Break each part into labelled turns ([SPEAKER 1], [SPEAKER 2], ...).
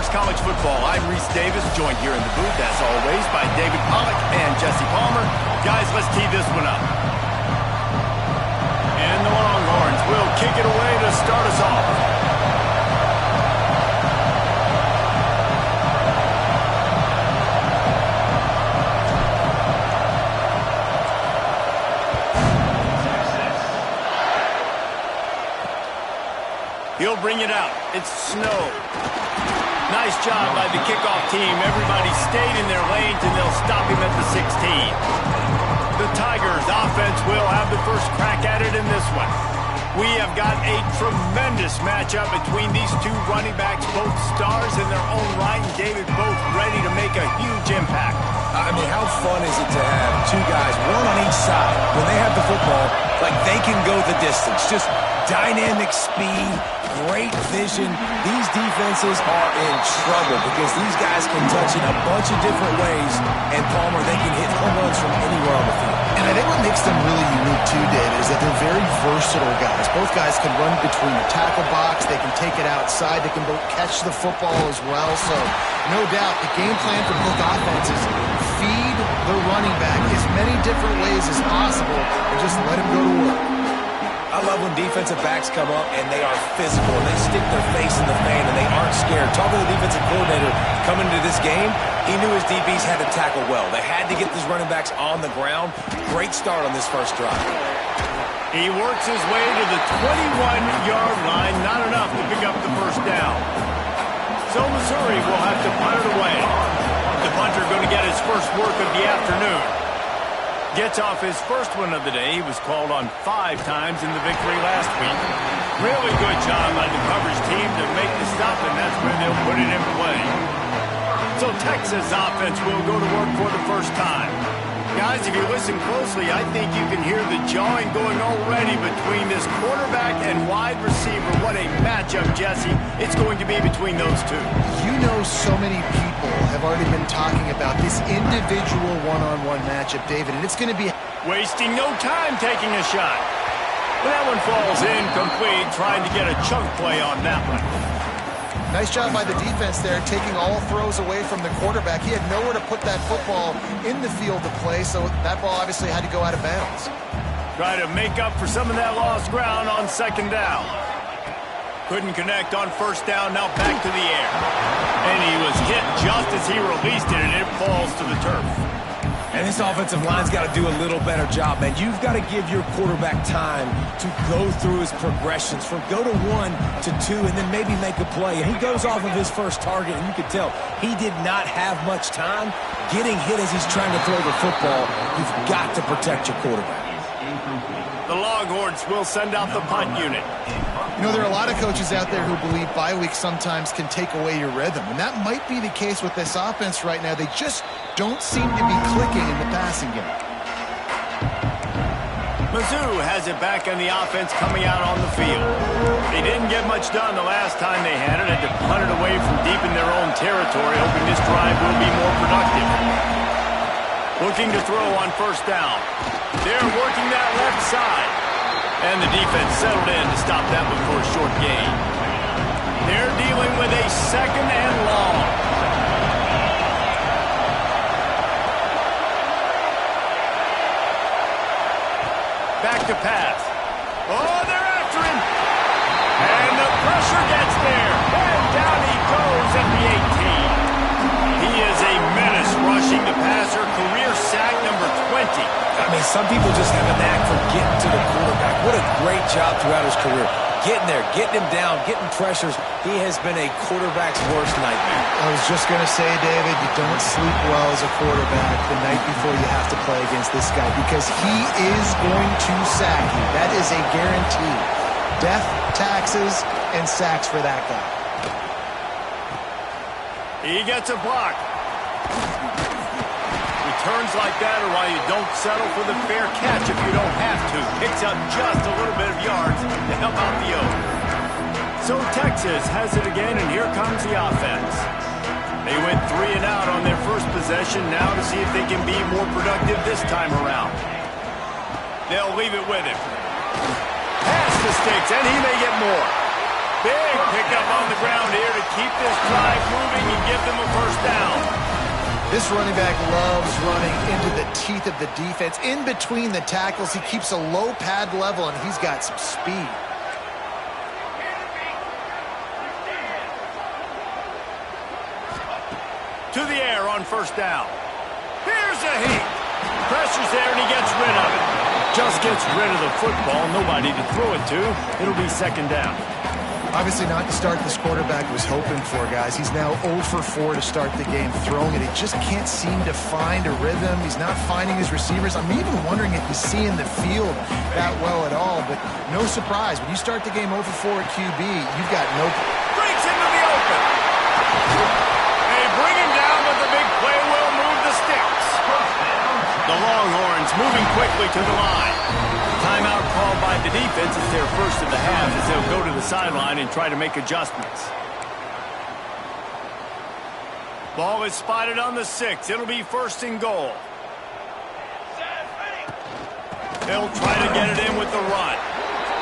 [SPEAKER 1] Sports College Football. I'm Reese Davis, joined here in the booth, as always, by David Pollack and Jesse Palmer. Guys, let's tee this one up. And the Longhorns will kick it away to start us off. He'll bring it out. It's Snow. Nice job by the kickoff team. Everybody stayed in their lanes, and they'll stop him at the 16. The Tigers offense will have the first crack at it in this one. We have got a tremendous matchup between these two running backs, both stars in their own right, and David both ready to make a huge impact.
[SPEAKER 2] I mean, how fun is it to have two guys, one on each side, when they have the football, like they can go the distance. Just dynamic speed, great vision. These defenses are in trouble because these guys can touch in a bunch of different ways, and Palmer, they can hit home runs from anywhere on the field.
[SPEAKER 3] And I think what makes them really unique too, David, is that they're very versatile guys. Both guys can run between the tackle box. They can take it outside. They can both catch the football as well. So, no doubt, the game plan for both offenses, feed the running back as many different ways as possible and just let him go to work.
[SPEAKER 2] I love when defensive backs come up and they are physical and they stick their face in the fan and they aren't scared. Talking to the defensive coordinator coming into this game, he knew his DBs had to tackle well. They had to get these running backs on the ground. Great start on this first drive.
[SPEAKER 1] He works his way to the 21-yard line. Not enough to pick up the first down. So Missouri will have to punt it away. The punter going to get his first work of the afternoon. Gets off his first one of the day. He was called on 5 times in the victory last week. Really good job by the coverage team to make the stop, and that's where they'll put it in play. So Texas offense will go to work for the first time. Guys, if you listen closely, I think you can hear the jawing going already between this quarterback and wide receiver. What a matchup, Jesse, it's going to be between those two.
[SPEAKER 3] You know, so many people have already been talking about this individual one-on-one matchup, David, and it's going to be...
[SPEAKER 1] Wasting no time taking a shot. But that one falls incomplete, trying to get a chunk play on that one.
[SPEAKER 3] Nice job by the defense there, taking all throws away from the quarterback. He had nowhere to put that football in the field to play, so that ball obviously had to go out of bounds.
[SPEAKER 1] Try to make up for some of that lost ground on second down. Couldn't connect on first down, now back to the air. And he was hit just as he released it, and it falls to the turf.
[SPEAKER 2] And this offensive line's got to do a little better job, man. You've got to give your quarterback time to go through his progressions from go to 1 to 2 and then maybe make a play. And he goes off of his first target, and you can tell he did not have much time getting hit as he's trying to throw the football. You've got to protect your quarterback.
[SPEAKER 1] The Longhorns will send out the punt unit.
[SPEAKER 3] You know, there are a lot of coaches out there who believe bye weeks sometimes can take away your rhythm, and that might be the case with this offense right now. They just don't seem to be clicking in the passing game.
[SPEAKER 1] Mizzou has it back on the offense coming out on the field. They didn't get much done the last time they had it. Had to punt it away from deep in their own territory, hoping this drive will be more productive. Looking to throw on first down. They're working that left side. And the defense settled in to stop that one for a short gain. They're dealing with a second and long. Back to pass. Oh, they're after him. And the pressure gets there. And down he goes at the 18. He is a menace rushing the passer. Career sack number 20.
[SPEAKER 2] I mean, some people just have a knack for getting to the quarterback. What a great job throughout his career. Getting there, getting him down, getting pressures. He has been a quarterback's worst nightmare.
[SPEAKER 3] I was just going to say, David, you don't sleep well as a quarterback the night before you have to play against this guy because he is going to sack you. That is a guarantee. Death, taxes, and sacks for that guy.
[SPEAKER 1] He gets a block. Turns like that are why you don't settle for the fair catch if you don't have to. Picks up just a little bit of yards to help out the O. So Texas has it again, and here comes the offense. They went 3 and out on their first possession, now to see if they can be more productive this time around. They'll leave it with him. Pass the sticks, and he may get more. Big pickup on the ground here to keep this drive moving and give them a first down.
[SPEAKER 3] This running back loves running into the teeth of the defense. In between the tackles, he keeps a low pad level, and he's got some speed.
[SPEAKER 1] To the air on first down. Here's a heat. Pressure's there, and he gets rid of it. Just gets rid of the football. Nobody to throw it to. It'll be second down.
[SPEAKER 3] Obviously not the start this quarterback was hoping for, guys. He's now 0 for 4 to start the game throwing it. He just can't seem to find a rhythm. He's not finding his receivers. I'm even wondering if he's seeing the field that well at all. But no surprise. When you start the game 0 for 4 at QB, you've got no...
[SPEAKER 1] Breaks into the open. They bring him down, but the big play will move the sticks. The Longhorns moving quickly to the line. Timeout called by the defense. It's their first of the half as they'll go to the sideline and try to make adjustments. Ball is spotted on the 6. It'll be first and goal. They'll try to get it in with the run.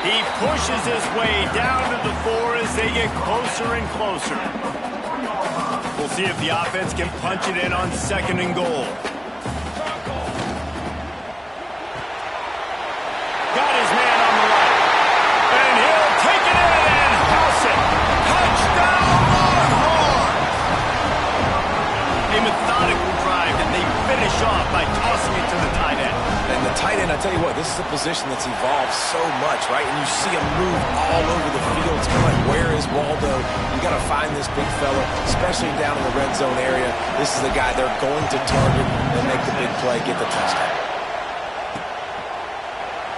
[SPEAKER 1] He pushes his way down to the 4 as they get closer and closer. We'll see if the offense can punch it in on second and goal. Got his man on the right. And he'll take it in and house it. Touchdown, Longhorn! A methodical drive, and they finish off by tossing it to the tight end.
[SPEAKER 2] And the tight end, I tell you what, this is a position that's evolved so much, right? And you see him move all over the field. It's kind of like, where is Waldo? You got to find this big fella, especially down in the red zone area. This is the guy they're going to target and make the big play, get the touchdown.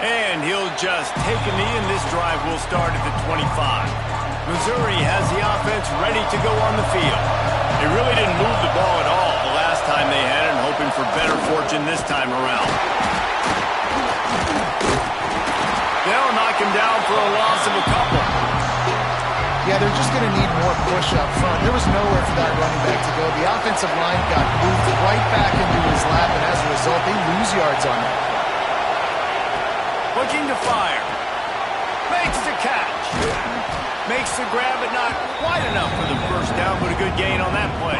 [SPEAKER 1] And he'll just take a knee, and this drive will start at the 25. Missouri has the offense ready to go on the field. They really didn't move the ball at all the last time they had it, hoping for better fortune this time around. They'll knock him down for a loss of a couple.
[SPEAKER 3] Yeah, they're just going to need more push up front. There was nowhere for that running back to go. The offensive line got moved right back into his lap, and as a result, they lose yards on that.
[SPEAKER 1] Looking to fire. Makes the catch. Makes the grab, but not quite enough for the first down, but a good gain on that play.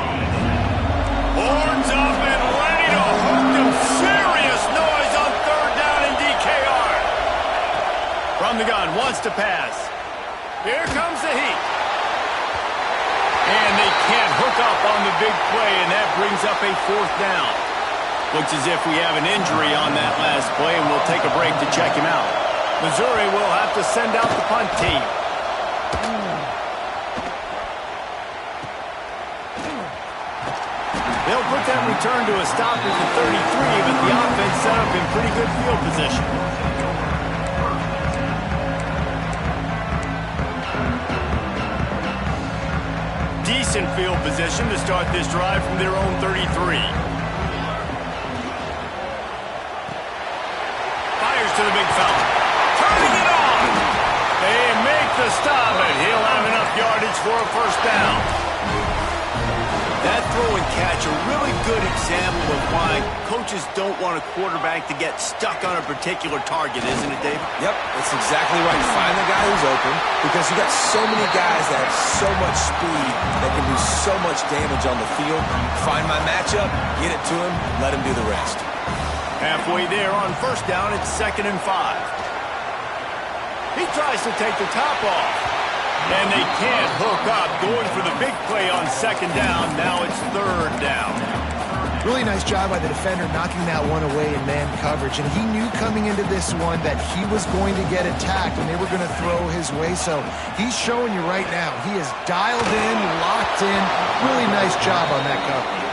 [SPEAKER 1] Horns up and ready to hook them. Serious noise on third down in DKR. From the gun, wants to pass. Here comes the heat. And they can't hook up on the big play, and that brings up a fourth down. Looks as if we have an injury on that last play, and we'll take a break to check him out. Missouri will have to send out the punt team. They'll put that return to a stop at the 33, but the offense set up in pretty good field position. Decent field position to start this drive from their own 33. To the big fella. Turning it on. They make the stop, and he'll have enough yardage for a first down. That throw and catch, a really good example of why coaches don't want a quarterback to get stuck on a particular target, isn't it, David?
[SPEAKER 2] Yep, that's exactly right. Find the guy who's open, because you got so many guys that have so much speed that can do so much damage on the field. Find my matchup, get it to him, let him do the rest.
[SPEAKER 1] Halfway there on first down, it's 2nd and 5. He tries to take the top off. And they can't hook up. Going for the big play on second down. Now it's third down.
[SPEAKER 3] Really nice job by the defender knocking that one away in man coverage. And he knew coming into this one that he was going to get attacked and they were going to throw his way. So he's showing you right now. He is dialed in, locked in. Really nice job on that coverage.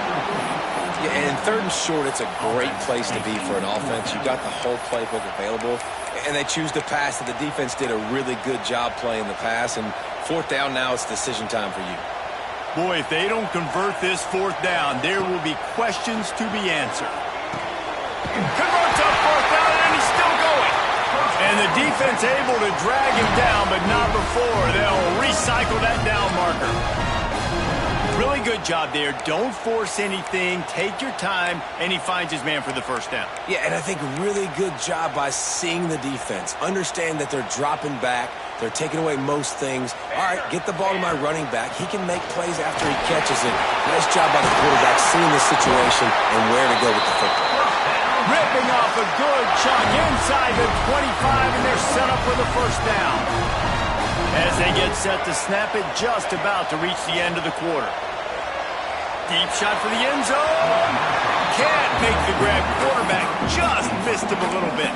[SPEAKER 2] Yeah, and 3rd and short, it's a great place to be for an offense. You got the whole playbook available, and they choose to pass. And the defense did a really good job playing the pass. And 4th down now, it's decision time for you.
[SPEAKER 1] Boy, if they don't convert this 4th down, there will be questions to be answered. Converts on 4th down, and he's still going. And the defense able to drag him down, but not before. They'll recycle that down marker. Really good job there. Don't force anything. Take your time, and he finds his man for the first down.
[SPEAKER 2] Yeah, and I think really good job by seeing the defense. Understand that they're dropping back, They're taking away most things. All right, get the ball to my running back. He can make plays after he catches it. Nice job by the quarterback seeing the situation and where to go with the football.
[SPEAKER 1] Ripping off a good chunk inside the 25, and they're set up for the first down. As they get set to snap it, just about to reach the end of the quarter. Deep shot for the end zone. Can't make the grab. Quarterback just missed him a little bit.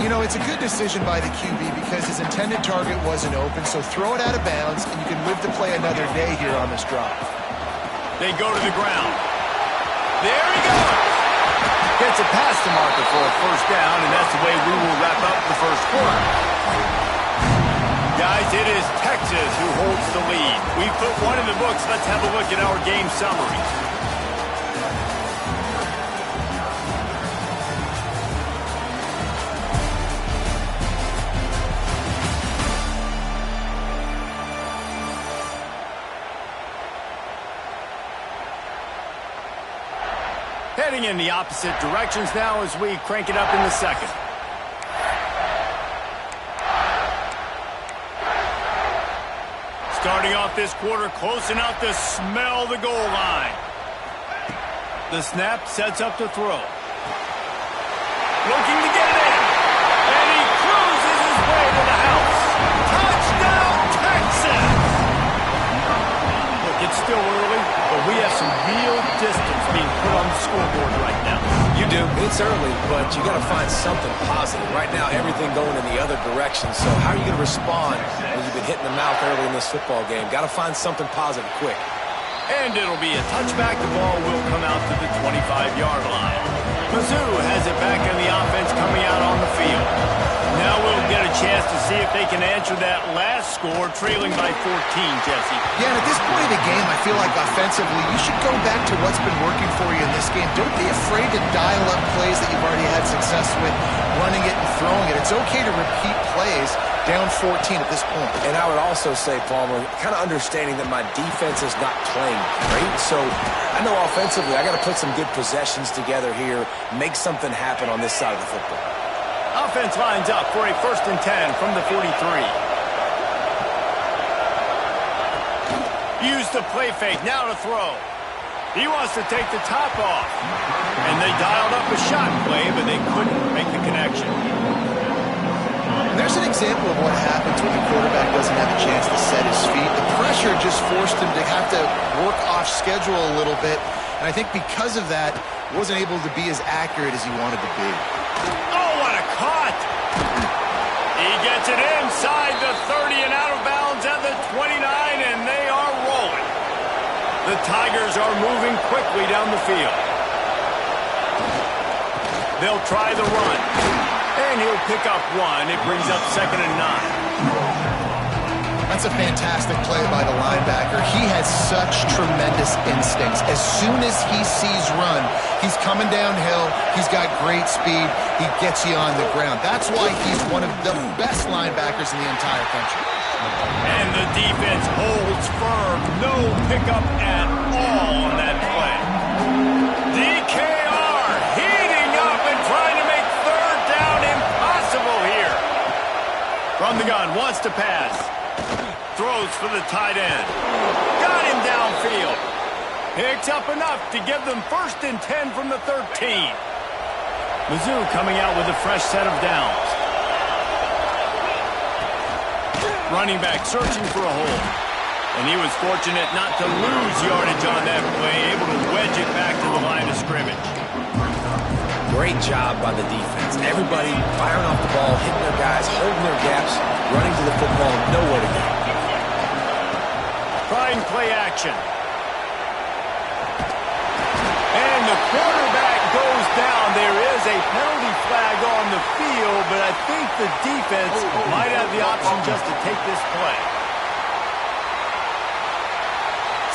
[SPEAKER 3] You know, it's a good decision by the QB because his intended target wasn't open, so throw it out of bounds, and you can live to play another day here on this drive.
[SPEAKER 1] They go to the ground. There he goes. Gets it past the marker for a first down, and that's the way we will wrap up the first quarter. Guys, it is Texas who holds the lead. We put one in the books. Let's have a look at our game summary. Heading in the opposite directions now as we crank it up in the second. Starting off this quarter close enough to smell the goal line. The snap sets up to throw. Looking to get it in. And he cruises his way to the house. Touchdown, Texas! Look, it's still early, but we have some real distance being put on the scoreboard right now.
[SPEAKER 2] You do. It's early, but you got to find something positive. Right now, everything going in the other direction. So how are you going to respond when you've been hitting the mouth early in this football game? Got to find something positive quick.
[SPEAKER 1] And it'll be a touchback. The ball will come out to the 25-yard line. Mizzou has it back in the offense coming out on the field. Now we'll get a chance to see if they can answer that last score, trailing by 14, Jesse.
[SPEAKER 3] Yeah, and at this point of the game, I feel like offensively, you should go back to what's been working for you in this game. Don't be afraid to dial up plays that you've already had success with, running it and throwing it. It's okay to repeat plays down 14 at this point.
[SPEAKER 2] And I would also say, Palmer, kind of understanding that my defense is not playing great. So I know offensively I got to put some good possessions together here, make something happen on this side of the football.
[SPEAKER 1] Offense lines up for a 1st and 10 from the 43. Use the play fake, now to throw. He wants to take the top off. And they dialed up a shot play, but they couldn't make the connection.
[SPEAKER 3] There's an example of what happens when the quarterback doesn't have a chance to set his feet. The pressure just forced him to have to work off schedule a little bit. And I think because of that, wasn't able to be as accurate as he wanted to be.
[SPEAKER 1] Oh, what a cut! He gets it inside the 30 and out of bounds at the 29, and they are rolling. The Tigers are moving quickly down the field. They'll try the run. And he'll pick up one. It brings up 2nd and 9.
[SPEAKER 3] That's a fantastic play by the linebacker. He has such tremendous instincts. As soon as he sees run, he's coming downhill. He's got great speed. He gets you on the ground. That's why he's one of the best linebackers in the entire country.
[SPEAKER 1] And the defense holds firm. No pickup at all on that play. DKR heating up and trying to make 3rd down impossible here. From the gun, wants to pass. Throws for the tight end. Got him downfield. Picks up enough to give them 1st and 10 from the 13. Mizzou coming out with a fresh set of downs. Running back searching for a hole. And he was fortunate not to lose yardage on that play, able to wedge it back to the line of scrimmage.
[SPEAKER 2] Great job by the defense. Everybody firing off the ball, hitting their guys, holding their gaps, running to the football, nowhere to go.
[SPEAKER 1] Trying play action. And the quarterback goes down. There is a penalty flag on the field, but I think the defense might have the option just to take this play.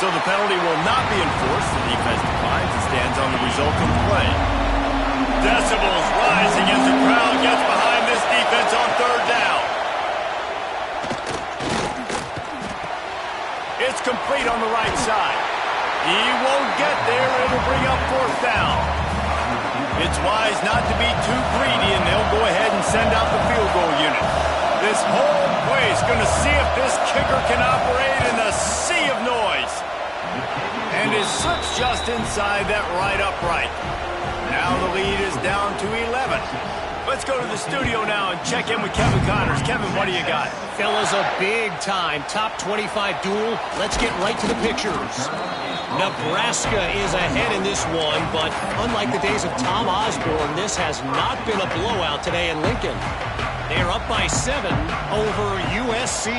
[SPEAKER 1] So the penalty will not be enforced. The defense declines and stands on the resulting play. Decibels rising as the crowd gets behind this defense on 3rd down. It's complete on the right side. He won't get there. It'll bring up 4th down. It's wise not to be too greedy, and they'll go ahead and send out the field goal unit. This whole Boy, he's going to see if this kicker can operate in the sea of noise. And it slips just inside that right upright. Now the lead is down to 11. Let's go to the studio now and check in with Kevin Connors. Kevin, what do you got?
[SPEAKER 4] Fellas, a big-time top 25 duel. Let's get right to the pictures. Nebraska is ahead in this one, but unlike the days of Tom Osborne, this has not been a blowout today in Lincoln. They're up by 7 over USC.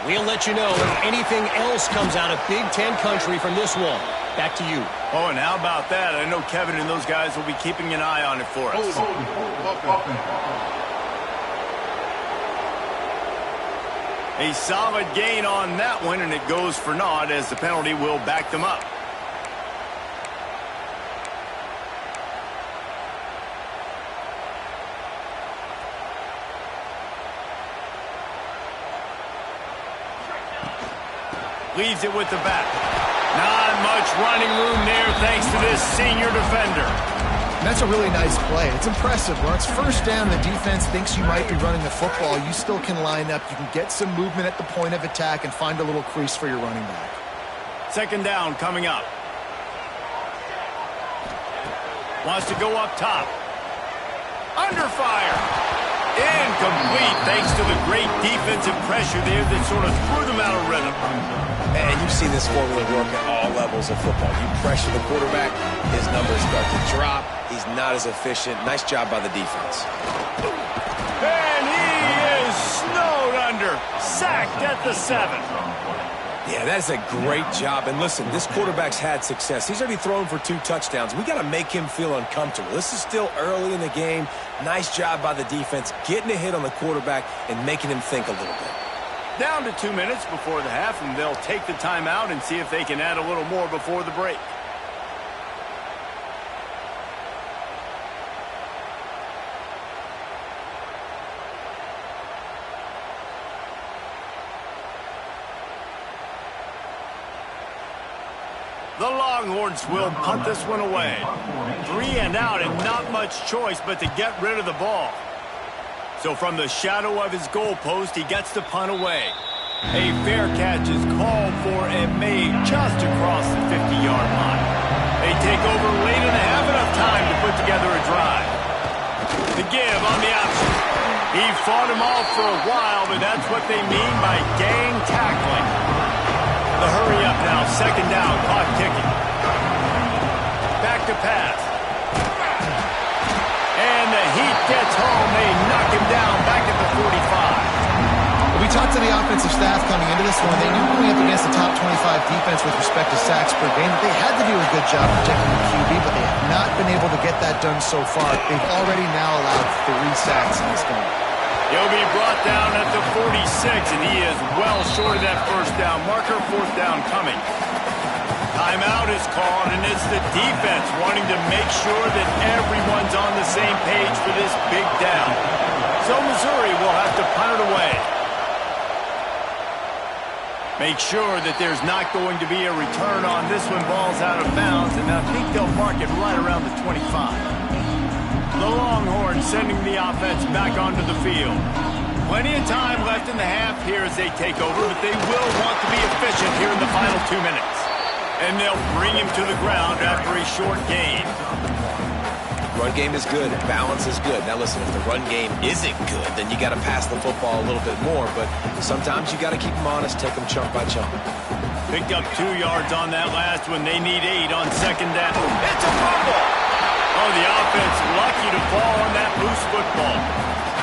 [SPEAKER 4] We'll let you know if anything else comes out of Big Ten country from this one. Back to you.
[SPEAKER 1] Oh, and how about that? I know Kevin and those guys will be keeping an eye on it for us. A solid gain on that one, and it goes for naught as the penalty will back them up. Leaves it with the back. Not much running room there thanks to this senior defender.
[SPEAKER 3] And that's a really nice play. It's impressive. When it's first down, the defense thinks you might be running the football. You still can line up. You can get some movement at the point of attack and find a little crease for your running back.
[SPEAKER 1] Second down coming up. Wants to go up top. Under fire. Incomplete thanks to the great defensive pressure there that sort of threw them out of rhythm.
[SPEAKER 2] And you've seen this formula work at all levels of football. You pressure the quarterback, his numbers start to drop. He's not as efficient. Nice job by the defense.
[SPEAKER 1] And he is snowed under. Sacked at the 7.
[SPEAKER 2] Yeah, that's a great job. And listen, this quarterback's had success. He's already thrown for 2 touchdowns. We got to make him feel uncomfortable. This is still early in the game. Nice job by the defense, getting a hit on the quarterback and making him think a little bit.
[SPEAKER 1] Down to 2 minutes before the half, and they'll take the timeout and see if they can add a little more before the break. The Longhorns will punt this one away. 3 and out, and not much choice but to get rid of the ball. So from the shadow of his goalpost, he gets the punt away. A fair catch is called for and made just across the 50-yard line. They take over late and have enough time to put together a drive. The give on the option. He fought him off for a while, but that's what they mean by gang tackling. The hurry up now, second down, clock ticking. Back to pass. And the heat gets home. They knock him down back at the 45.
[SPEAKER 3] We talked to the offensive staff coming into this one. They knew going up against the top 25 defense with respect to sacks per game, they had to do a good job protecting the QB, but they have not been able to get that done so far. They've already now allowed 3 sacks in this game.
[SPEAKER 1] He'll be brought down at the 46, and he is well short of that first down marker. Fourth down coming. Timeout is called, and it's the defense wanting to make sure that everyone's on the same page for this big down. So Missouri will have to punt it away. Make sure that there's not going to be a return on this one. Ball's out of bounds, and I think they'll mark it right around the 25. The Longhorns sending the offense back onto the field. Plenty of time left in the half here as they take over, but they will want to be efficient here in the final 2 minutes. And they'll bring him to the ground after a short gain.
[SPEAKER 2] Run game is good. Balance is good. Now listen, if the run game isn't good, then you got to pass the football a little bit more. But sometimes you got to keep them honest, take them chunk by chunk.
[SPEAKER 1] Picked up 2 yards on that last one. They need 8 on second down. It's a fumble! Oh, the offense lucky to fall on that loose football.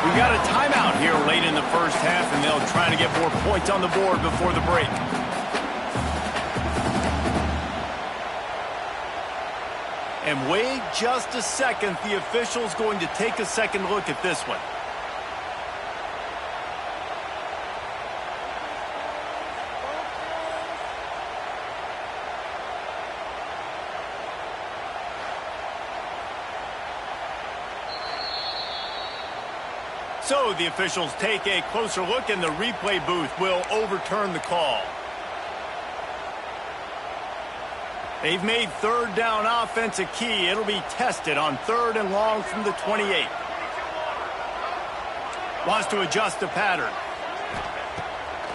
[SPEAKER 1] We got a timeout here late in the first half, and they'll try to get more points on the board before the break. And wait just a second. The official's going to take a second look at this one. So the officials take a closer look, and the replay booth will overturn the call. They've made third down offense a key. It'll be tested on 3rd and long from the 28. Wants to adjust the pattern.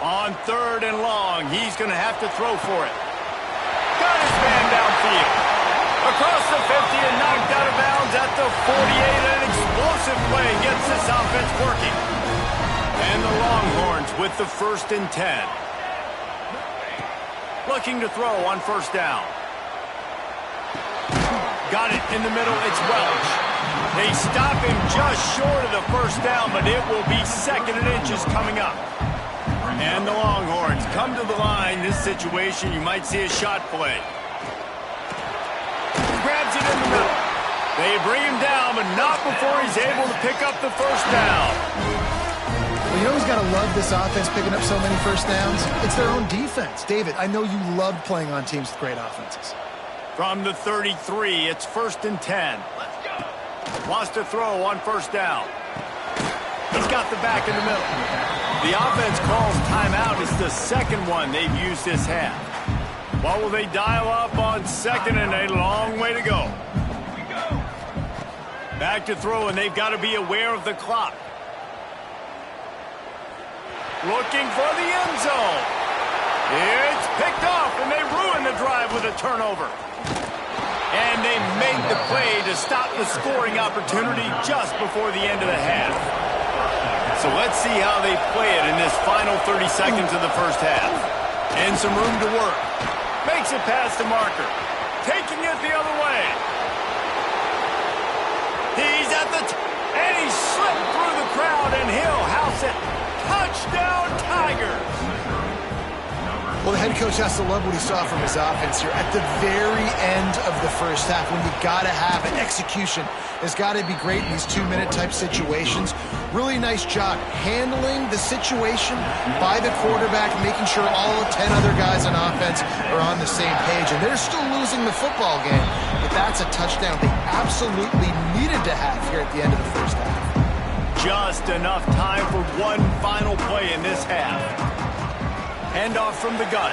[SPEAKER 1] On 3rd and long, he's going to have to throw for it. Got his man downfield. Across the 50 and knocked out of bounds at the 48. An explosive play gets this offense working. And the Longhorns with the 1st and 10. Looking to throw on 1st down. Got it in the middle. It's Welch. They stop him just short of the 1st down, but it will be 2nd and inches coming up. And the Longhorns come to the line. This situation, you might see a shot play. Grabs it in the middle. They bring him down, but not before he's able to pick up the 1st down.
[SPEAKER 3] Well, you know who's got to love this offense picking up so many 1st downs? It's their own defense. David, I know you loved playing on teams with great offenses.
[SPEAKER 1] From the 33, it's 1st and 10. Wants to throw on 1st down. He's got the back in the middle. The offense calls timeout. It's the 2nd one they've used this half. What will they dial up on 2nd and a long way to go? Back to throw, and they've got to be aware of the clock. Looking for the end zone. It's picked off, and they ruin the drive with a turnover. And they made the play to stop the scoring opportunity just before the end of the half. So let's see how they play it in this final 30 seconds of the 1st half. And some room to work. Makes it past the marker. Taking it the other way. He's at the and he slipped through the crowd, and he'll house it. Touchdown, Tigers!
[SPEAKER 3] Well, the head coach has to love what he saw from his offense here at the very end of the 1st half, when you got to have it. Execution has got to be great in these 2-minute type situations. Really nice job handling the situation by the quarterback, making sure all 10 other guys on offense are on the same page. And they're still losing the football game, but that's a touchdown they absolutely needed to have here at the end of the 1st half.
[SPEAKER 1] Just enough time for one final play in this half. Handoff from the gun.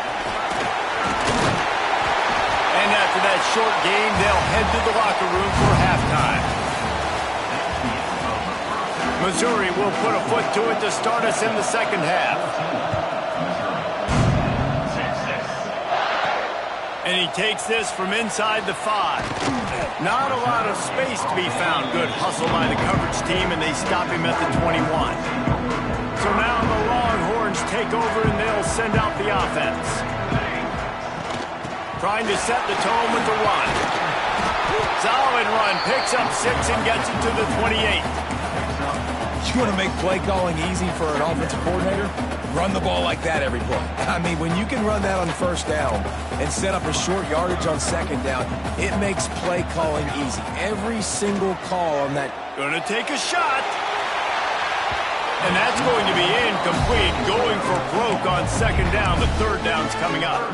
[SPEAKER 1] And after that short game, they'll head to the locker room for halftime. Missouri will put a foot to it to start us in the 2nd half. And he takes this from inside the 5. Not a lot of space to be found. Good hustle by the coverage team, and they stop him at the 21. So now the Longhorns take over, and they'll send out the offense. Trying to set the tone with the run. Solid run. Picks up 6 and gets it to the 28.
[SPEAKER 2] You want to make play calling easy for an offensive coordinator? Run the ball like that every play. I mean, when you can run that on 1st down and set up a short yardage on 2nd down, it makes play calling easy. Every single call on that.
[SPEAKER 1] Gonna take a shot. And that's going to be incomplete. Going for broke on 2nd down. The 3rd down's coming up.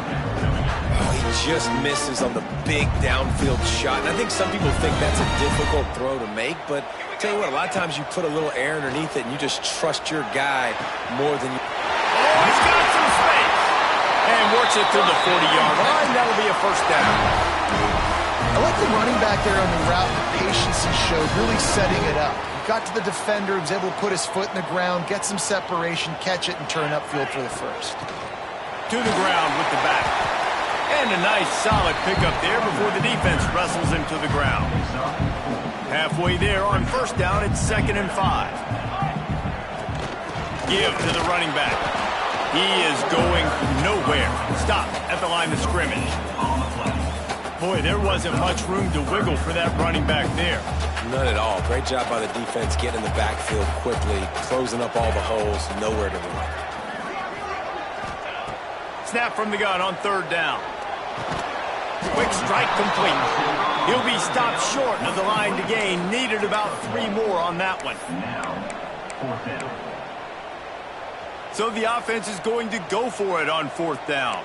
[SPEAKER 2] Oh, he just misses on the big downfield shot. And I think some people think that's a difficult throw to make, but I'll tell you what, a lot of times you put a little air underneath it and you just trust your guy more than you...
[SPEAKER 1] Oh, he's got some space. And works it to the 40-yard line. That'll be a 1st down.
[SPEAKER 3] I like the running back there on the route, the patience he showed, really setting it up. Got to the defender, was able to put his foot in the ground, get some separation, catch it, and turn upfield for the 1st.
[SPEAKER 1] To the ground with the back. And a nice solid pickup there before the defense wrestles him to the ground. Halfway there on 1st down, it's 2nd and 5. Give to the running back. He is going nowhere. Stop at the line of scrimmage. Boy, there wasn't much room to wiggle for that running back there.
[SPEAKER 2] None at all. Great job by the defense getting in the backfield quickly, closing up all the holes, nowhere to run.
[SPEAKER 1] Snap from the gun on 3rd down. Quick strike complete. He'll be stopped short of the line to gain. Needed about 3 more on that one. So the offense is going to go for it on 4th down.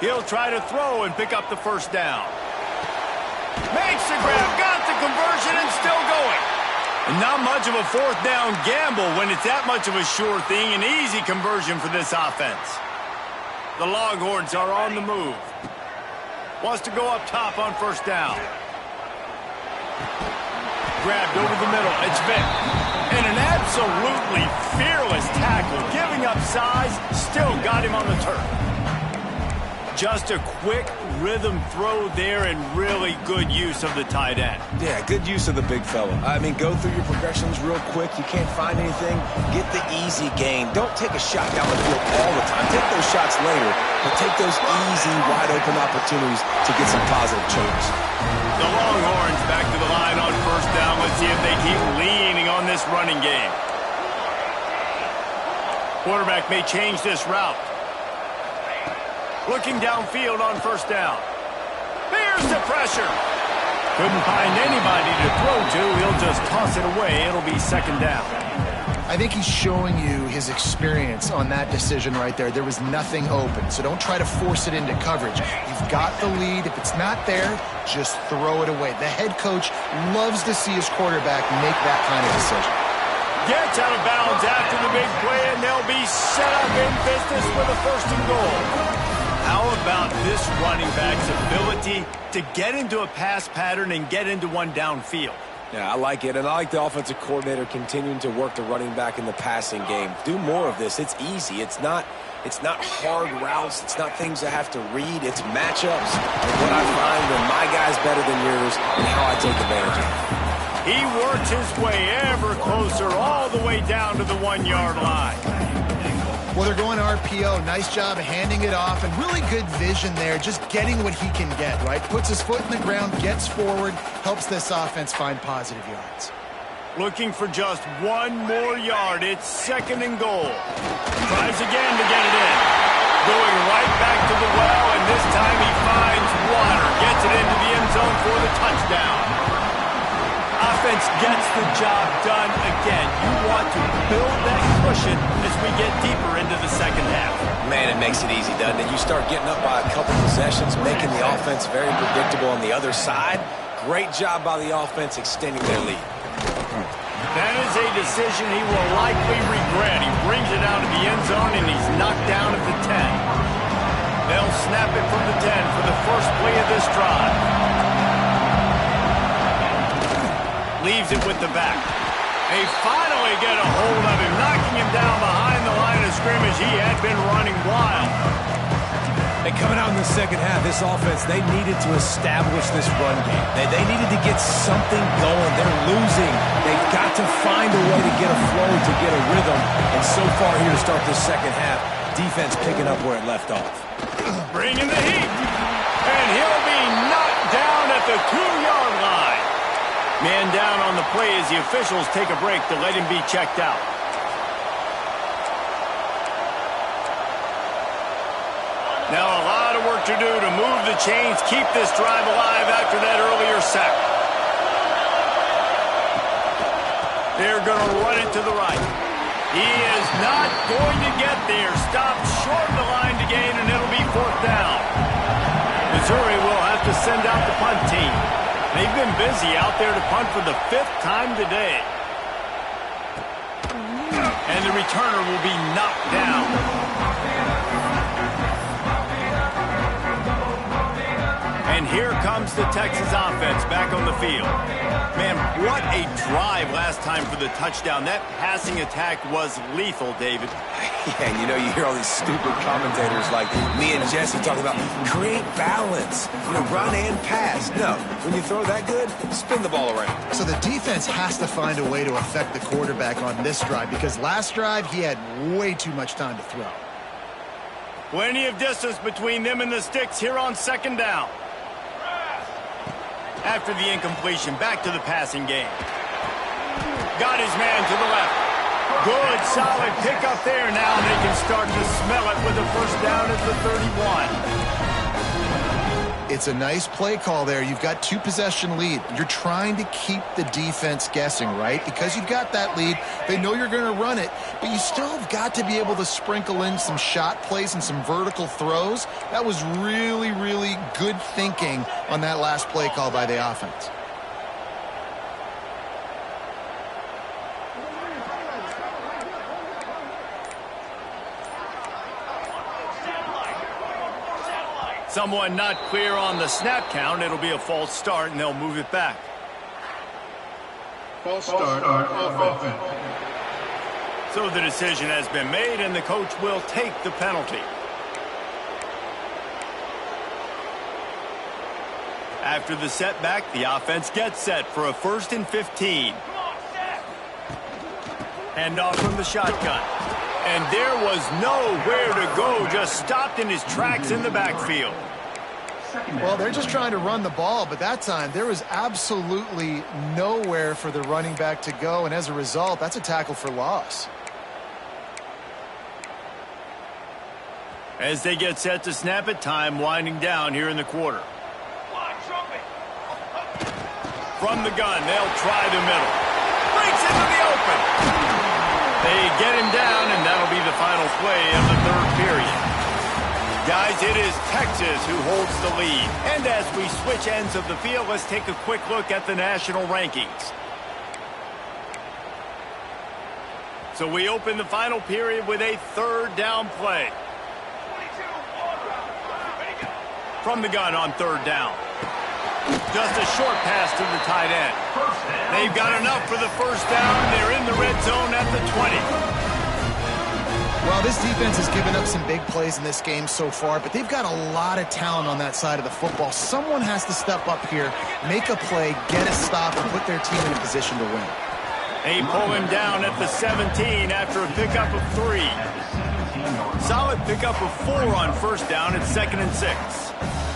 [SPEAKER 1] He'll try to throw and pick up the 1st down. Makes the grab, got the conversion, and still going. And not much of a 4th down gamble when it's that much of a sure thing. An easy conversion for this offense. The Longhorns are on the move. Wants to go up top on 1st down. Grabbed over the middle. It's Vick. And an an absolutely fearless tackle. Giving up size, still got him on the turf. Just a quick rhythm throw there and really good use of the tight end.
[SPEAKER 2] Yeah, good use of the big fella. I mean, go through your progressions real quick. You can't find anything. Get the easy gain. Don't take a shot down the field all the time. Take those shots later, but take those easy, wide-open opportunities to get some positive change.
[SPEAKER 1] The Longhorns back to the line on first down. Let's see if they keep leaning on this running game. Quarterback may change this route. Looking downfield on first down. There's the pressure. Couldn't find anybody to throw to. He'll just toss it away. It'll be second down.
[SPEAKER 3] I think he's showing you his experience on that decision right there. There was nothing open, so don't try to force it into coverage. You've got the lead. If it's not there, just throw it away. The head coach loves to see his quarterback make that kind of decision.
[SPEAKER 1] Gets out of bounds after the big play, and they'll be set up in business with a first and goal. How about this running back's ability to get into a pass pattern and get into one downfield?
[SPEAKER 2] Yeah, I like it, and I like the offensive coordinator continuing to work the running back in the passing game. Do more of this. It's easy. It's not hard routes. It's not things I have to read. It's matchups and what I find when my guy's better than yours and how I take advantage of it.
[SPEAKER 1] He works his way ever closer all the way down to the 1 yard line.
[SPEAKER 3] Well, they're going RPO. Nice job handing it off, and really good vision there, just getting what he can get, right? Puts his foot in the ground, gets forward, helps this offense find positive yards.
[SPEAKER 1] Looking for just one more yard. It's second and goal. Tries again to get it in. Going right back to the well, and this time he finds water. Gets it into the end zone for the touchdown. Offense gets the job done again. You want to build that cushion as we get deeper into the second half.
[SPEAKER 2] Man, it makes it easy, doesn't it? You start getting up by a couple possessions, making the offense very predictable on the other side. Great job by the offense extending their lead.
[SPEAKER 1] That is a decision he will likely regret. He brings it out of the end zone, and he's knocked down at the 10. They'll snap it from the 10 for the first play of this drive. Leaves it with the back. They finally get a hold of him, knocking him down behind the line of scrimmage. He had been running wild.
[SPEAKER 2] Hey, coming out in the second half, this offense, they needed to establish this run game. They needed to get something going. They're losing. They've got to find a way to get a flow, to get a rhythm. And so far here to start this second half, defense picking up where it left off.
[SPEAKER 1] Bringing the heat. And he'll be knocked down at the 2-yard line. Man down on the play as the officials take a break to let him be checked out. Now a lot of work to do to move the chains, keep this drive alive after that earlier sack. They're going to run it to the right. He is not going to get there. Stopped short of the line to gain, and it'll be fourth down. Missouri will have to send out the punt team. They've been busy out there to punt for the 5th time today. And the returner will be knocked down. And here comes the Texas offense back on the field. Man, what a drive last time for the touchdown. That passing attack was lethal, David.
[SPEAKER 2] Yeah, and you know, you hear all these stupid commentators like me and Jesse talking about create balance, run and pass. No, when you throw that good, spin the ball around.
[SPEAKER 3] So the defense has to find a way to affect the quarterback on this drive, because last drive he had way too much time to throw.
[SPEAKER 1] Plenty of distance between them and the sticks here on second down. After the incompletion, back to the passing game. Got his man to the left. Good, solid pickup there. Now they can start to smell it with a first down at the 31.
[SPEAKER 3] It's a nice play call there. You've got 2-possession lead. You're trying to keep the defense guessing, right? Because you've got that lead. They know you're going to run it, but you still have got to be able to sprinkle in some shot plays and some vertical throws. That was really, really good thinking on that last play call by the offense.
[SPEAKER 1] Someone not clear on the snap count. It'll be a false start, and they'll move it back.
[SPEAKER 5] False start on offense.
[SPEAKER 1] So the decision has been made, and the coach will take the penalty. After the setback, the offense gets set for a 1st and 15. Hand off from the shotgun. And there was nowhere to go, just stopped in his tracks in the backfield.
[SPEAKER 3] Well, they're just trying to run the ball, but that time there was absolutely nowhere for the running back to go, and as a result, that's a tackle for loss.
[SPEAKER 1] As they get set to snap it, time winding down here in the quarter. From the gun, they'll try the middle. Breaks into the open. They get him down, and that'll be the final play of the 3rd period. Guys, it is Texas who holds the lead. And as we switch ends of the field, let's take a quick look at the national rankings. So we open the final period with a 3rd down play. From the gun on 3rd down. Just a short pass to the tight end. They've got enough for the 1st down. They're in the red zone at the 20.
[SPEAKER 3] Well, this defense has given up some big plays in this game so far, but they've got a lot of talent on that side of the football. Someone has to step up here, make a play, get a stop, and put their team in a position to win.
[SPEAKER 1] They pull him down at the 17 after a pickup of 3. Solid pickup of 4 on 1st down at 2nd and 6.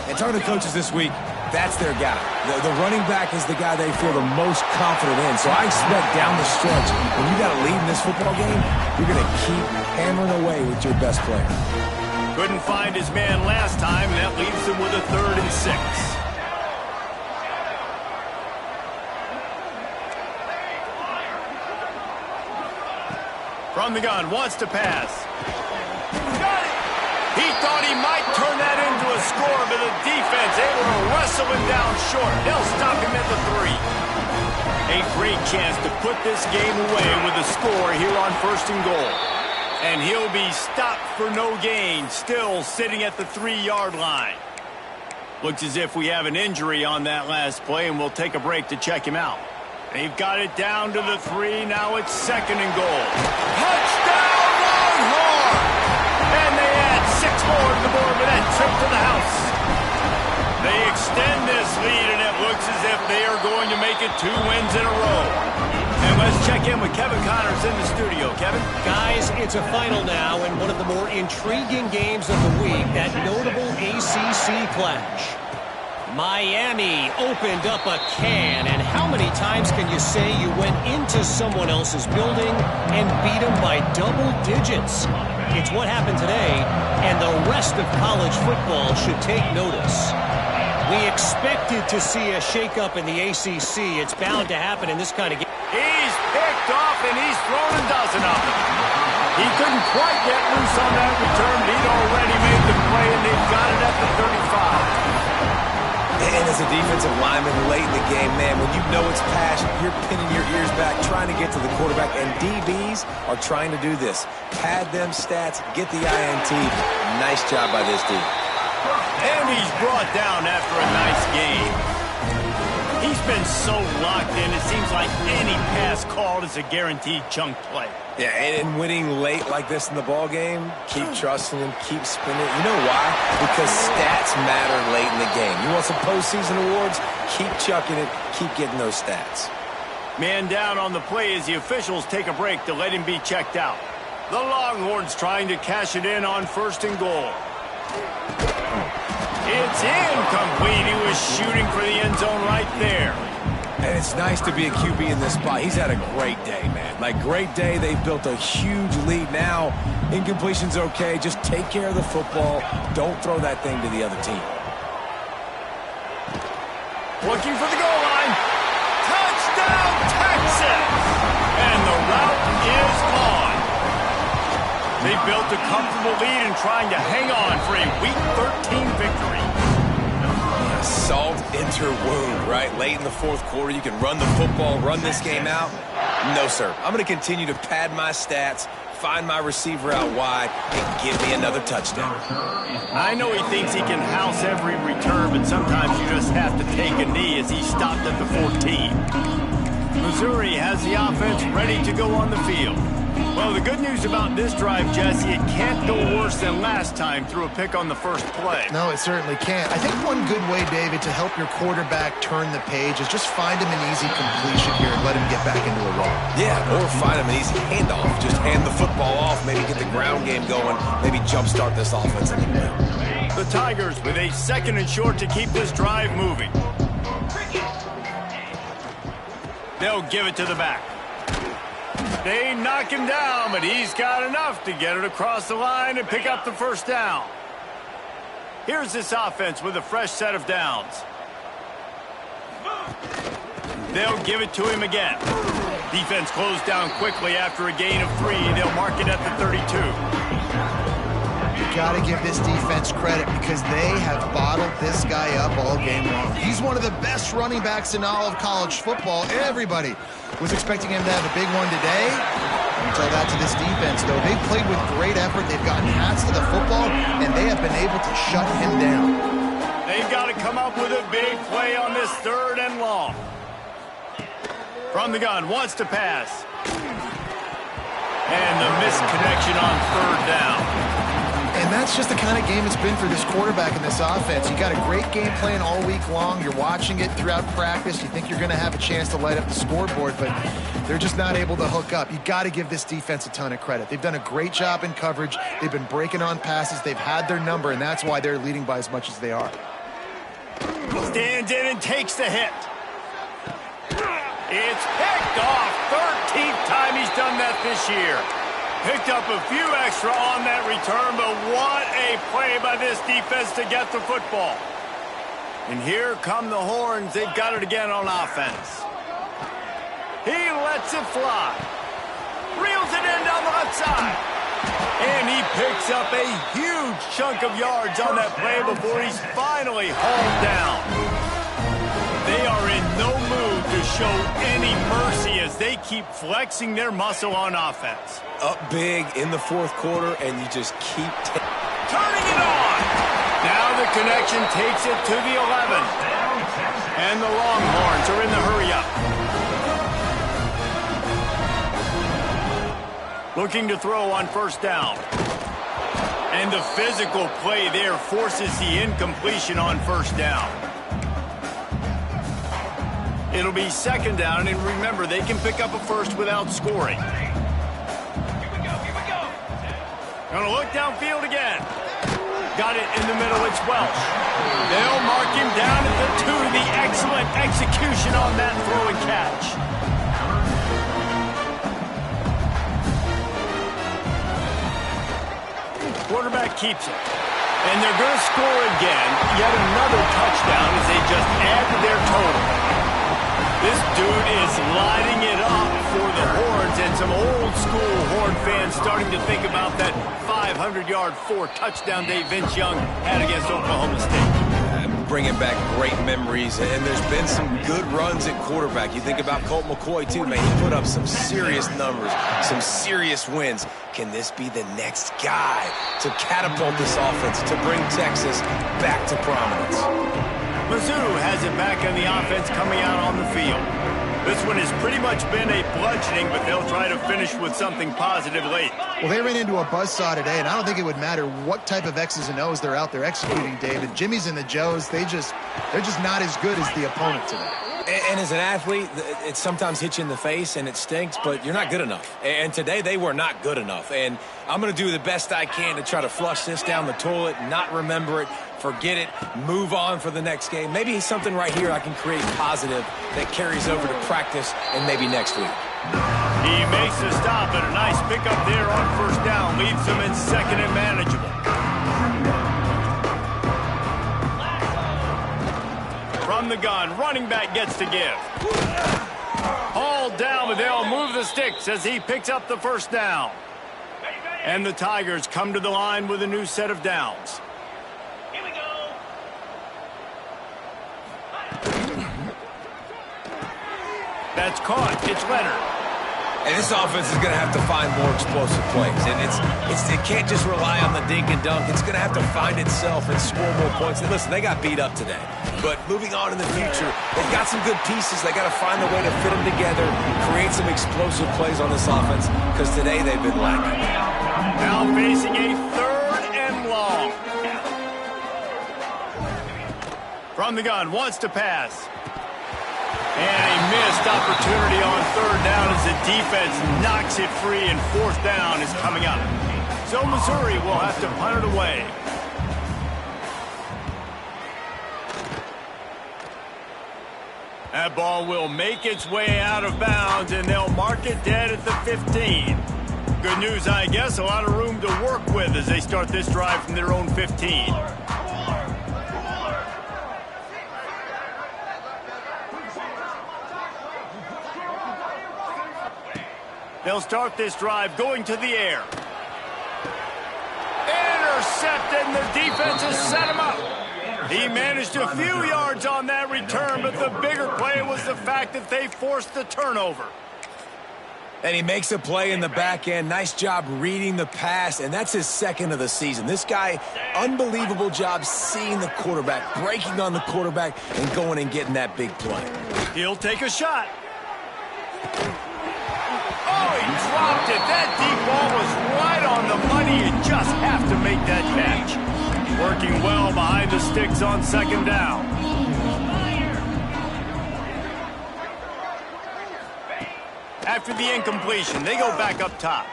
[SPEAKER 2] And talking to coaches this week, that's their guy. The running back is the guy they feel the most confident in. So I expect down the stretch, when you got a lead in this football game, you're going to keep hammering away with your best player.
[SPEAKER 1] Couldn't find his man last time, and that leaves him with a 3rd and 6. From the gun, wants to pass. He thought he might turn that into a score, but the defense able to wrestle him down short. They'll stop him at the 3. A great chance to put this game away with a score here on 1st and goal. And he'll be stopped for no gain, still sitting at the 3-yard line. Looks as if we have an injury on that last play, and we'll take a break to check him out. They've got it down to the 3. Now it's 2nd and goal. Touchdown, Longhorn! And they add 6 more to the board with that trip to the house. They extend this lead, and it looks as if they are going to make it 2 wins in a row. And let's check in with Kevin Connors in the studio. Kevin?
[SPEAKER 4] Guys, it's a final now, and one of the more intriguing games of the week, that notable ACC clash. Miami opened up a can, and how many times can you say you went into someone else's building and beat them by double digits? It's what happened today, and the rest of college football should take notice. We expected to see a shakeup in the ACC. It's bound to happen in this kind of game.
[SPEAKER 1] He's picked off, and he's thrown a dozen of them. He couldn't quite get loose on that return. He'd already made the play, and they've got it at the 35.
[SPEAKER 2] And as a defensive lineman late in the game, man, when you know it's pass, you're pinning your ears back, trying to get to the quarterback. And DBs are trying to do this. Pad them stats, get the INT. Nice job by this dude.
[SPEAKER 1] And he's brought down after a nice game. He's been so locked in, it seems like any pass called is a guaranteed chunk play.
[SPEAKER 2] Yeah, and winning late like this in the ball game, keep trusting him, keep spinning. You know why? Because stats matter late in the game. You want some postseason awards? Keep chucking it, keep getting those stats.
[SPEAKER 1] Man down on the play as the officials take a break to let him be checked out. The Longhorns trying to cash it in on 1st and goal. It's incomplete. He was shooting for the end zone right there.
[SPEAKER 2] And it's nice to be a QB in this spot. He's had a great day, man. Like, great day. They've built a huge lead now. Incompletion's okay. Just take care of the football. Don't throw that thing to the other team.
[SPEAKER 1] Looking for the goal line. Touchdown, Texas! And the route is on. They built a comfortable lead and trying to hang on for a Week 13 victory.
[SPEAKER 2] Salt enter wound, right? Late in the 4th quarter, you can run the football, run this game out. No, sir. I'm going to continue to pad my stats, find my receiver out wide, and give me another touchdown.
[SPEAKER 1] I know he thinks he can house every return, but sometimes you just have to take a knee as he stopped at the 14. Missouri has the offense ready to go on the field. Well, the good news about this drive, Jesse, it can't go worse than last time through a pick on the first play.
[SPEAKER 3] No, it certainly can't. I think one good way, David, to help your quarterback turn the page is just find him an easy completion here and let him get back into a roll.
[SPEAKER 2] Yeah, or find him an easy handoff. Just hand the football off, maybe get the ground game going, maybe jumpstart this offense a little bit.
[SPEAKER 1] The Tigers with a 2nd and short to keep this drive moving. They'll give it to the back. They knock him down, but he's got enough to get it across the line and pick up the first down. Here's this offense with a fresh set of downs. They'll give it to him again. Defense closed down quickly after a gain of 3. They'll mark it at the 32.
[SPEAKER 3] You got to give this defense credit because they have bottled this guy up all game long. He's one of the best running backs in all of college football. Everybody was expecting him to have a big one today. Tell that to this defense, though. They've played with great effort. They've gotten hats to the football, and they have been able to shut him down.
[SPEAKER 1] They've got to come up with a big play on this 3rd and long. From the gun, wants to pass. And the misconnection on 3rd down.
[SPEAKER 3] And that's just the kind of game it's been for this quarterback in this offense. You got a great game plan all week long. You're watching it throughout practice. You think you're going to have a chance to light up the scoreboard, but they're just not able to hook up. You got to give this defense a ton of credit. They've done a great job in coverage. They've been breaking on passes. They've had their number, and that's why they're leading by as much as they are.
[SPEAKER 1] Stands in and takes the hit. It's picked off. 13th time he's done that this year. Picked up a few extra on that return, but what a play by this defense to get the football. And here come the horns. They've got it again on offense. He lets it fly. Reels it in down the left side. And he picks up a huge chunk of yards on that play before he's finally hauled down. They are in no mood to show any mercy as they keep flexing their muscle on offense.
[SPEAKER 2] Up big in the 4th quarter, and you just keep
[SPEAKER 1] turning it on. Now the connection takes it to the 11. And the Longhorns are in the hurry up. Looking to throw on 1st down. And the physical play there forces the incompletion on 1st down. It'll be 2nd down, and remember, they can pick up a first without scoring. Gonna look downfield again. Got it in the middle, it's Welsh. They'll mark him down at the 2. The excellent execution on that throw and catch. Quarterback keeps it. And they're gonna score again. Yet another touchdown as they just add to their total. This dude is lighting it up for the Horns, and some old-school Horn fans starting to think about that 500-yard 4-touchdown day Vince Young had against Oklahoma State.
[SPEAKER 2] Bringing back great memories, and there's been some good runs at quarterback. You think about Colt McCoy, too, man. He put up some serious numbers, some serious wins. Can this be the next guy to catapult this offense, to bring Texas back to prominence?
[SPEAKER 1] Mizzou has it back on the offense coming out on the field. This one has pretty much been a bludgeoning, but they'll try to finish with something positive late.
[SPEAKER 3] Well, they ran into a buzzsaw today, and I don't think it would matter what type of X's and O's they're out there executing, David. Jimmy's and the Joes, they're just not as good as the opponent today.
[SPEAKER 2] And as an athlete, it sometimes hits you in the face and it stinks, but you're not good enough. And today they were not good enough. And I'm going to do the best I can to try to flush this down the toilet, not remember it, forget it, move on for the next game. Maybe something right here I can create positive that carries over to practice and maybe next week.
[SPEAKER 1] He makes the stop, and a nice pickup there on 1st down. Leaves them in 2nd and manageable. From the gun, running back gets to give. Hauled down, but they'll move the sticks as he picks up the 1st down. And the Tigers come to the line with a new set of downs.
[SPEAKER 4] Here we go.
[SPEAKER 1] That's caught. It's Leonard.
[SPEAKER 2] And this offense is going to have to find more explosive plays. And it can't just rely on the dink and dunk. It's going to have to find itself and score more points. And listen, they got beat up today. But moving on in the future, they've got some good pieces. They got to find a way to fit them together, create some explosive plays on this offense, because today they've been lacking.
[SPEAKER 1] Now facing a 3rd and long. From the gun, wants to pass. And a missed opportunity on 3rd down as the defense knocks it free, and 4th down is coming up. So Missouri will have to punt it away. That ball will make its way out of bounds, and they'll mark it dead at the 15. Good news, I guess, a lot of room to work with as they start this drive from their own 15. They'll start this drive going to the air. Intercepted, and the defense has set him up. He managed a few yards on that return, but the bigger play was the fact that they forced the turnover.
[SPEAKER 2] And he makes a play in the back end. Nice job reading the pass, and that's his 2nd of the season. This guy, unbelievable job seeing the quarterback, breaking on the quarterback, and going and getting that big play.
[SPEAKER 1] He'll take a shot. Oh, he dropped it. That deep ball was right on the money. You just have to make that catch. Working well behind the sticks on 2nd down. After the incompletion, they go back up top.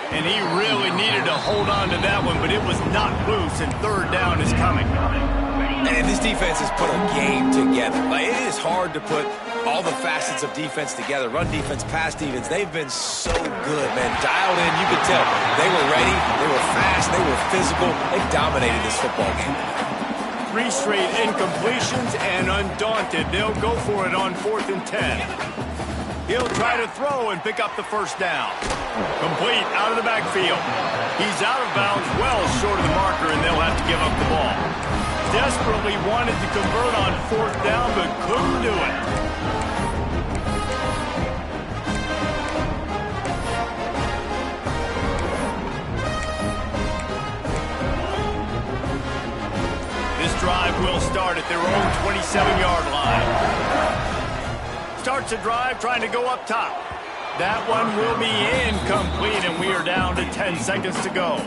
[SPEAKER 1] And he really needed to hold on to that one, but it was not loose, and 3rd down is coming.
[SPEAKER 2] And this defense has put a game together. Like, it is hard to put all the facets of defense together. Run defense, pass defense. They've been so good, man. Dialed in, you could tell. They were ready, they were fast, they were physical. They dominated this football game.
[SPEAKER 1] 3 straight incompletions, and undaunted, they'll go for it on 4th and 10. He'll try to throw and pick up the 1st down. Complete out of the backfield. He's out of bounds, well short of the marker, and they'll have to give up the ball. Desperately wanted to convert on 4th down, but couldn't do it. This drive will start at their own 27-yard line. Starts a drive trying to go up top. That one will be incomplete, and we are down to 10 seconds to go.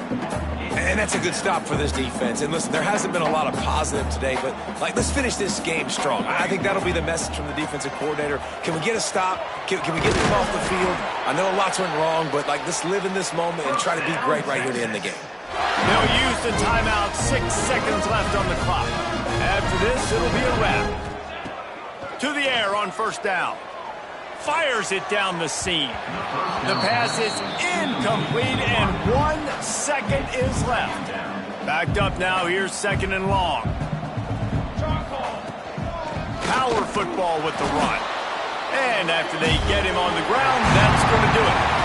[SPEAKER 2] And that's a good stop for this defense. And listen, there hasn't been a lot of positive today, but let's finish this game strong. I think that'll be the message from the defensive coordinator. Can we get a stop? Can we get them off the field? I know lots went wrong, but let's live in this moment and try to be great right here to end the game.
[SPEAKER 1] They'll use the timeout. 6 seconds left on the clock. After this, it'll be a wrap. To the air on 1st down. Fires it down the seam. The pass is incomplete, and 1 second is left. Backed up now. Here's 2nd and long. Power football with the run. And after they get him on the ground, that's going to do it.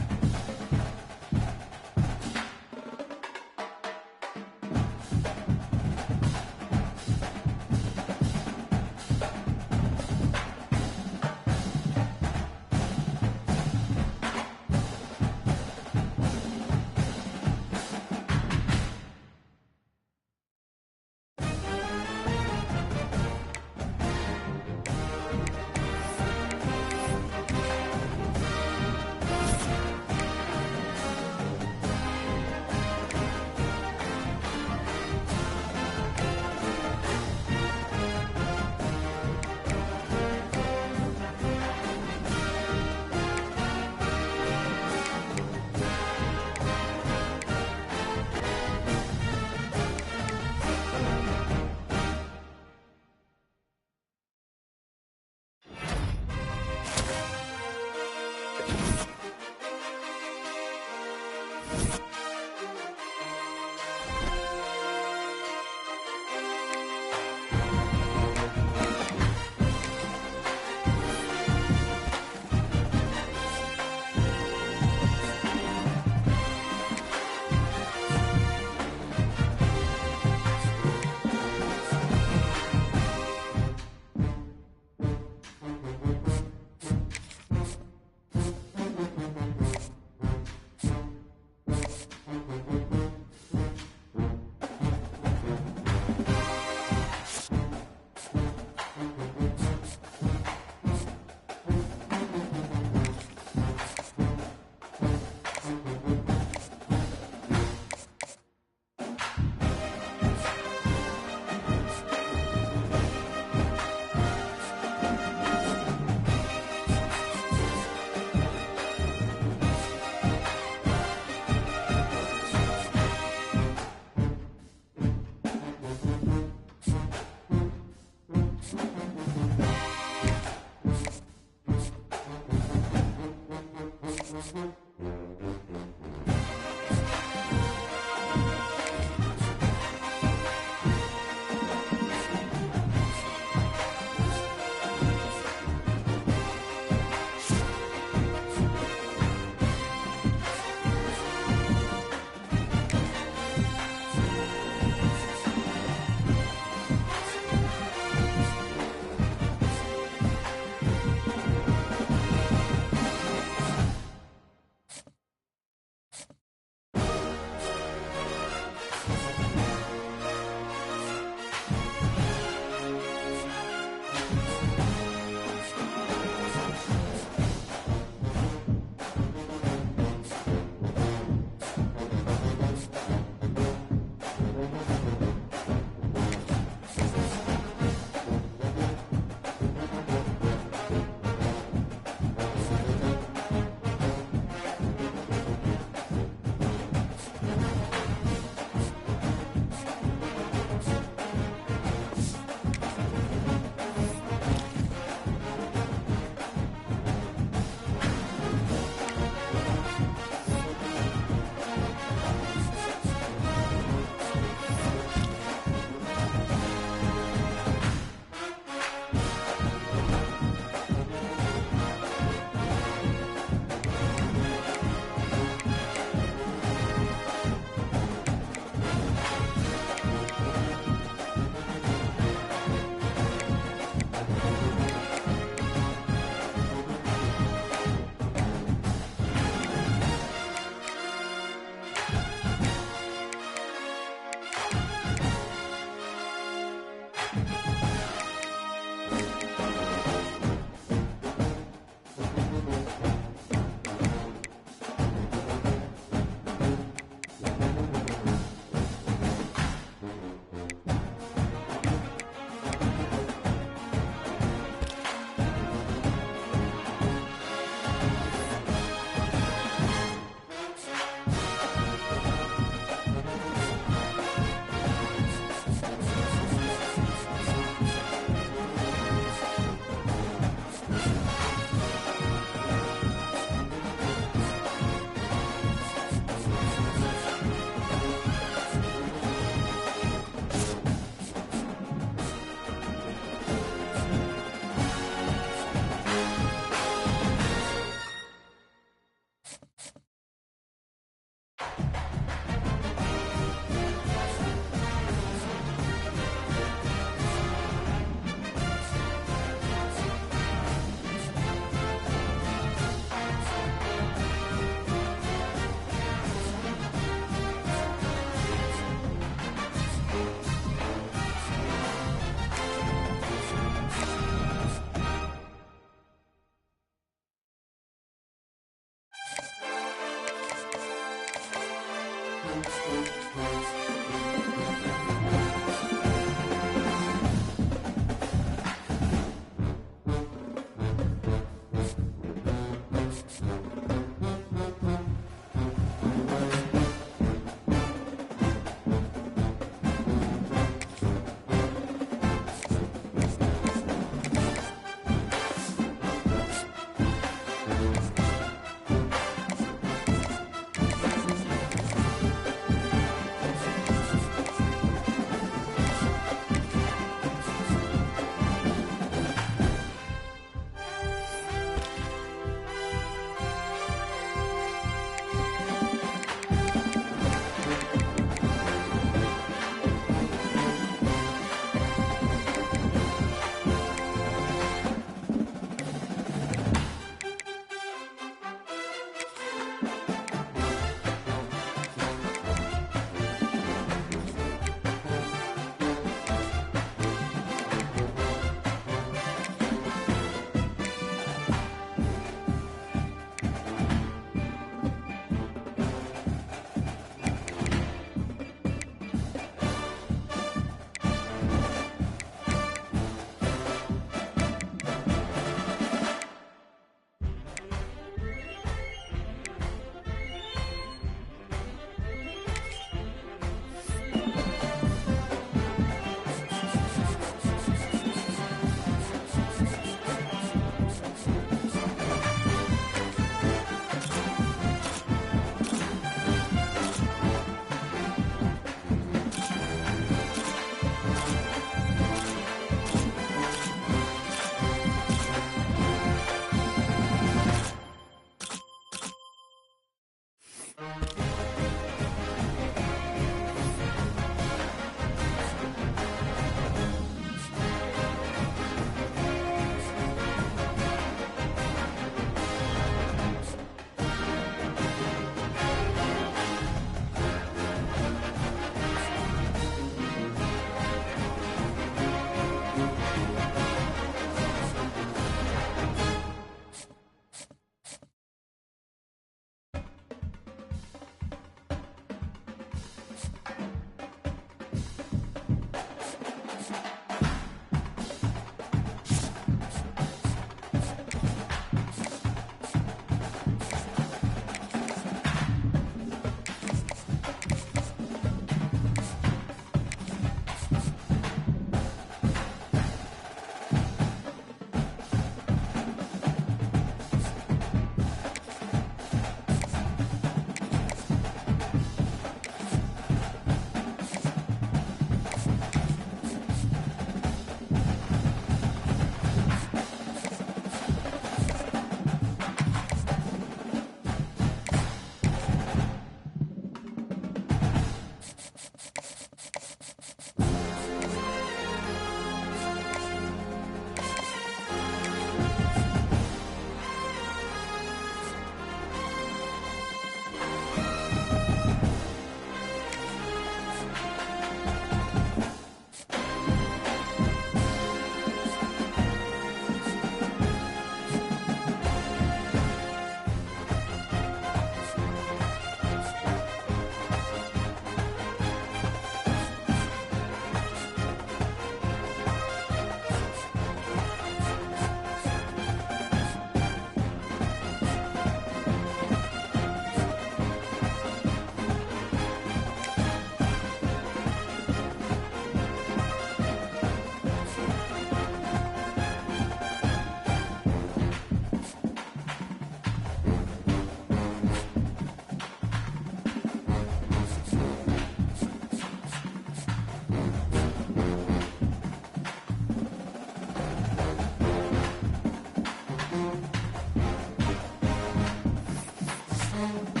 [SPEAKER 3] Bye.